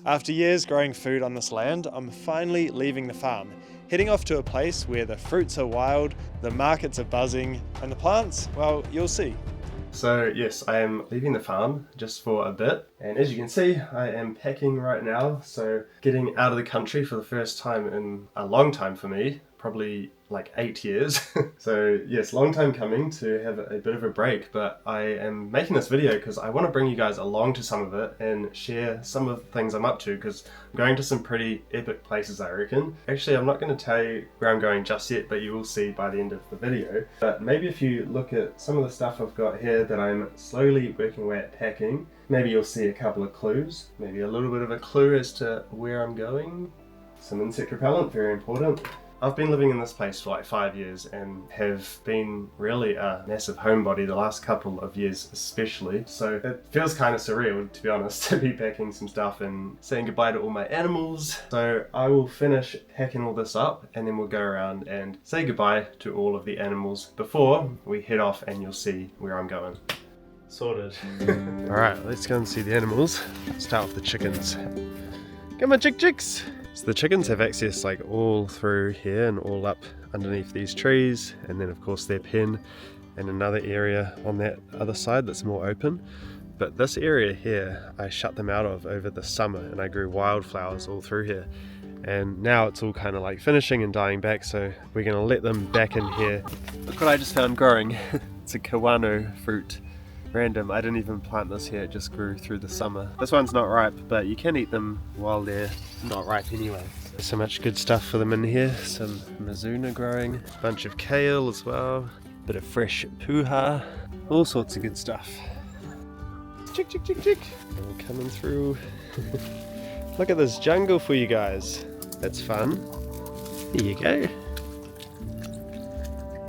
After years growing food on this land, I'm finally leaving the farm, heading off to a place where the fruits are wild, the markets are buzzing, and the plants, well, you'll see. So yes, I am leaving the farm just for a bit, and as you can see, I am packing right now, so getting out of the country for the first time in a long time for me, probably like 8 years. So yes, long time coming to have a bit of a break, but I am making this video because I want to bring you guys along to some of it and share some of the things I'm up to, because I'm going to some pretty epic places, I reckon. Actually, I'm not going to tell you where I'm going just yet, but you will see by the end of the video. But maybe if you look at some of the stuff I've got here that I'm slowly working away at packing, maybe you'll see a couple of clues, maybe a little bit of a clue as to where I'm going. Some insect repellent, very important. I've been living in this place for like 5 years and have been really a massive homebody the last couple of years especially. So it feels kind of surreal, to be honest, to be packing some stuff and saying goodbye to all my animals. So I will finish packing all this up and then we'll go around and say goodbye to all of the animals before we head off, and you'll see where I'm going. Sorted. Alright, let's go and see the animals. Start with the chickens. Come on, chicks! So the chickens have access like all through here and all up underneath these trees, and then of course their pen and another area on that other side that's more open. But this area here I shut them out of over the summer, and I grew wildflowers all through here, and now it's all kind of like finishing and dying back, so we're going to let them back in here. Look what I just found growing. It's a kawano fruit. Random, I didn't even plant this here, it just grew through the summer. This one's not ripe, but you can eat them while they're not ripe anyway. So much good stuff for them in here. Some mizuna growing, a bunch of kale as well, bit of fresh puha, all sorts of good stuff. Chick, chick, chick, chick. All coming through. Look at this jungle for you guys. That's fun. Here you go.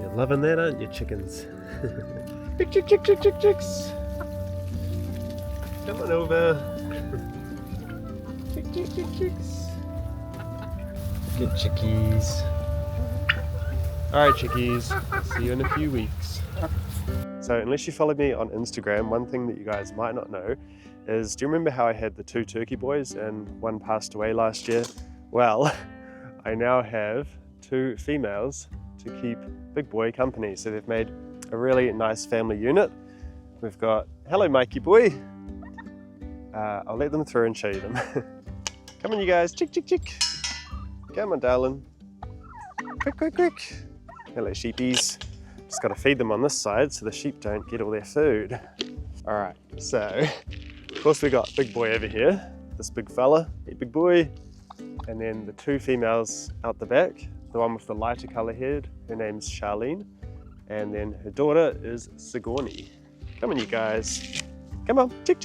You're loving that, aren't you, chickens? Chicks. Come on over. Chicks. Good chickies. Alright chickies, see you in a few weeks. So unless you follow me on Instagram, one thing that you guys might not know is, do you remember how I had the 2 turkey boys and one passed away last year? Well, I now have 2 females to keep Big Boy company. So they've made a really nice family unit. We've got, hello Mikey boy. I'll let them through and show you them. Come on you guys, chick. Come on darling. Quick. Hello sheepies. Just got to feed them on this side so the sheep don't get all their food. Alright, so of course we got Big Boy over here, this big fella, hey Big Boy. And then the 2 females out the back, the one with the lighter colour head, her name's Charlene. And then her daughter is Sigourney. Come on you guys. Come on, chick.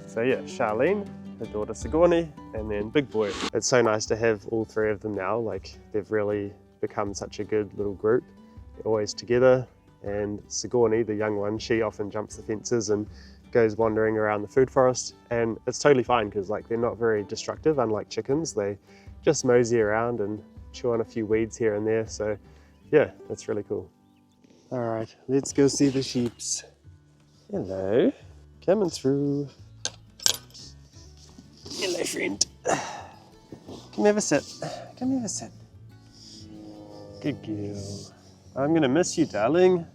So yeah, Charlene, her daughter Sigourney, and then Big Boy. It's so nice to have all 3 of them now. Like, they've really become such a good little group. They're always together. And Sigourney, the young one, she often jumps the fences and goes wandering around the food forest. And it's totally fine because like they're not very destructive, unlike chickens. They just mosey around and chew on a few weeds here and there. So yeah, that's really cool. Alright, let's go see the sheeps. Hello, coming through. Hello friend. Come have a sit. Good girl. I'm gonna miss you, darling.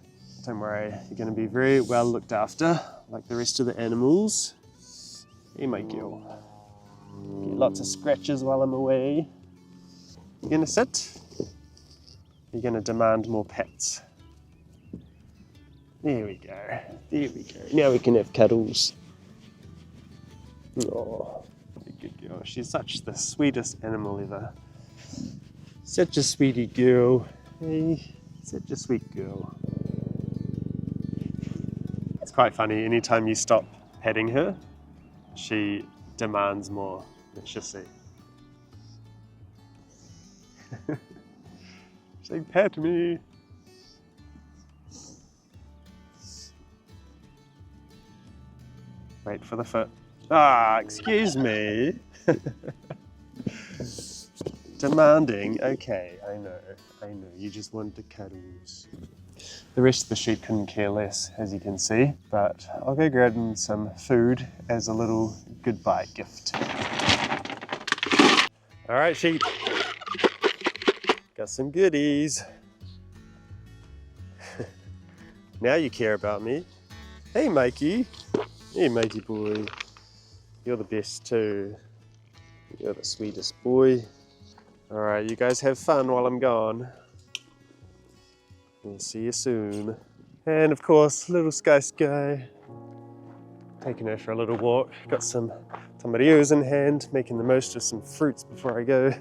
Don't worry, you're gonna be very well looked after, like the rest of the animals. Hey my girl. Get lots of scratches while I'm away. You gonna sit? You're gonna demand more pets. There we go. Now we can have cuddles. Oh, good girl. She's such the sweetest animal ever. Such a sweetie girl. Hey, such a sweet girl. It's quite funny. Anytime you stop petting her, she demands more. Let's just see. She's like, pet me. Wait for the foot. Ah, excuse me. Demanding. Okay, I know. You just want the cuddles. The rest of the sheep couldn't care less, as you can see, but I'll go grab them some food as a little goodbye gift. All right, sheep. Got some goodies. Now you care about me. Hey, Mikey. Hey, Mikey boy. You're the best too. You're the sweetest boy. All right, you guys have fun while I'm gone. We'll see you soon. And of course, little Sky, taking her for a little walk. Got some tamarios in hand, making the most of some fruits before I go.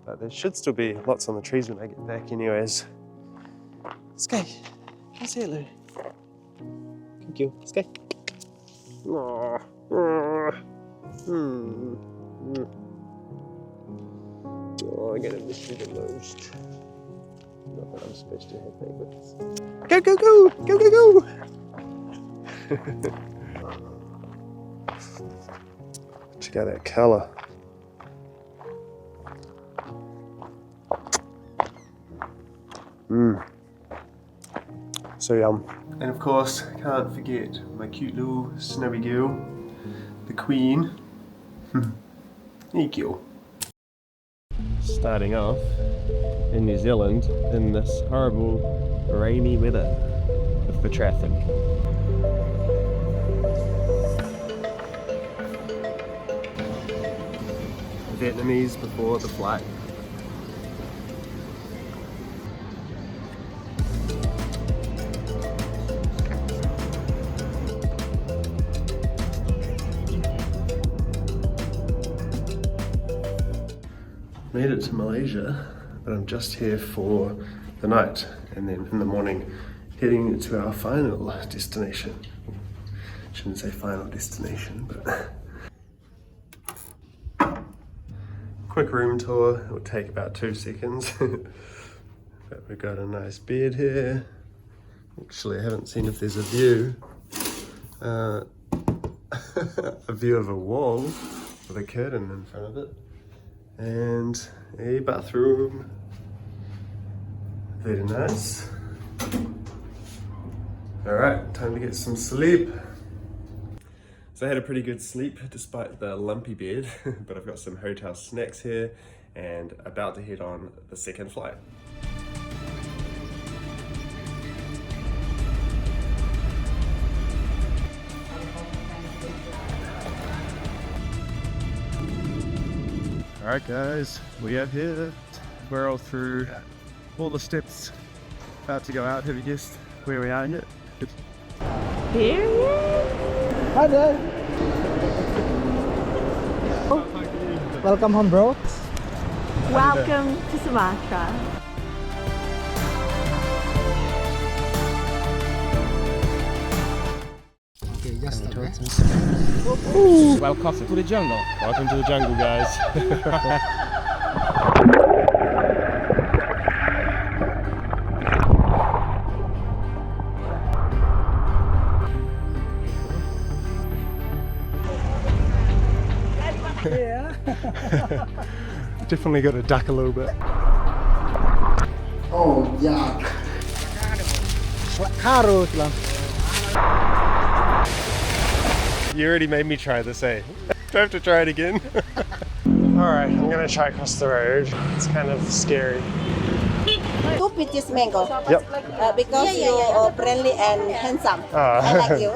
But there should still be lots on the trees when I get back anyways. Sky, come say hello. Thank you, Sky. Oh, I'm gonna miss you the most. Not that I'm supposed to have favorites. Go, go, go! Go, go, go! Check out that colour. So yum. And of course, can't forget my cute little snowy girl, the Queen. Thank you. Starting off in New Zealand in this horrible rainy weather with the traffic. Vietnamese before the flight. Made it to Malaysia, but I'm just here for the night, and then in the morning heading to our final destination. Shouldn't say final destination, but quick room tour. It will take about 2 seconds. But we've got a nice bed here. Actually, I haven't seen if there's a view. A view of a wall with a curtain in front of it. And a bathroom. Very nice. Alright, time to get some sleep. So I had a pretty good sleep despite the lumpy bed, but I've got some hotel snacks here and about to head on the second flight. Alright guys, we are here. We're all through all the steps. About to go out. Have you guessed where we are yet? Here? Hi there. Welcome home, bro. Welcome to Sumatra. Okay, just Welcome to the jungle. Welcome to the jungle, guys. Definitely got to duck a little bit. Oh, yeah. Harus lang. You already made me try this, eh? Do I have to try it again? Alright, I'm gonna try across the road. It's kind of scary. 2 peaches mango. Yep. Because you are friendly and handsome. I like you.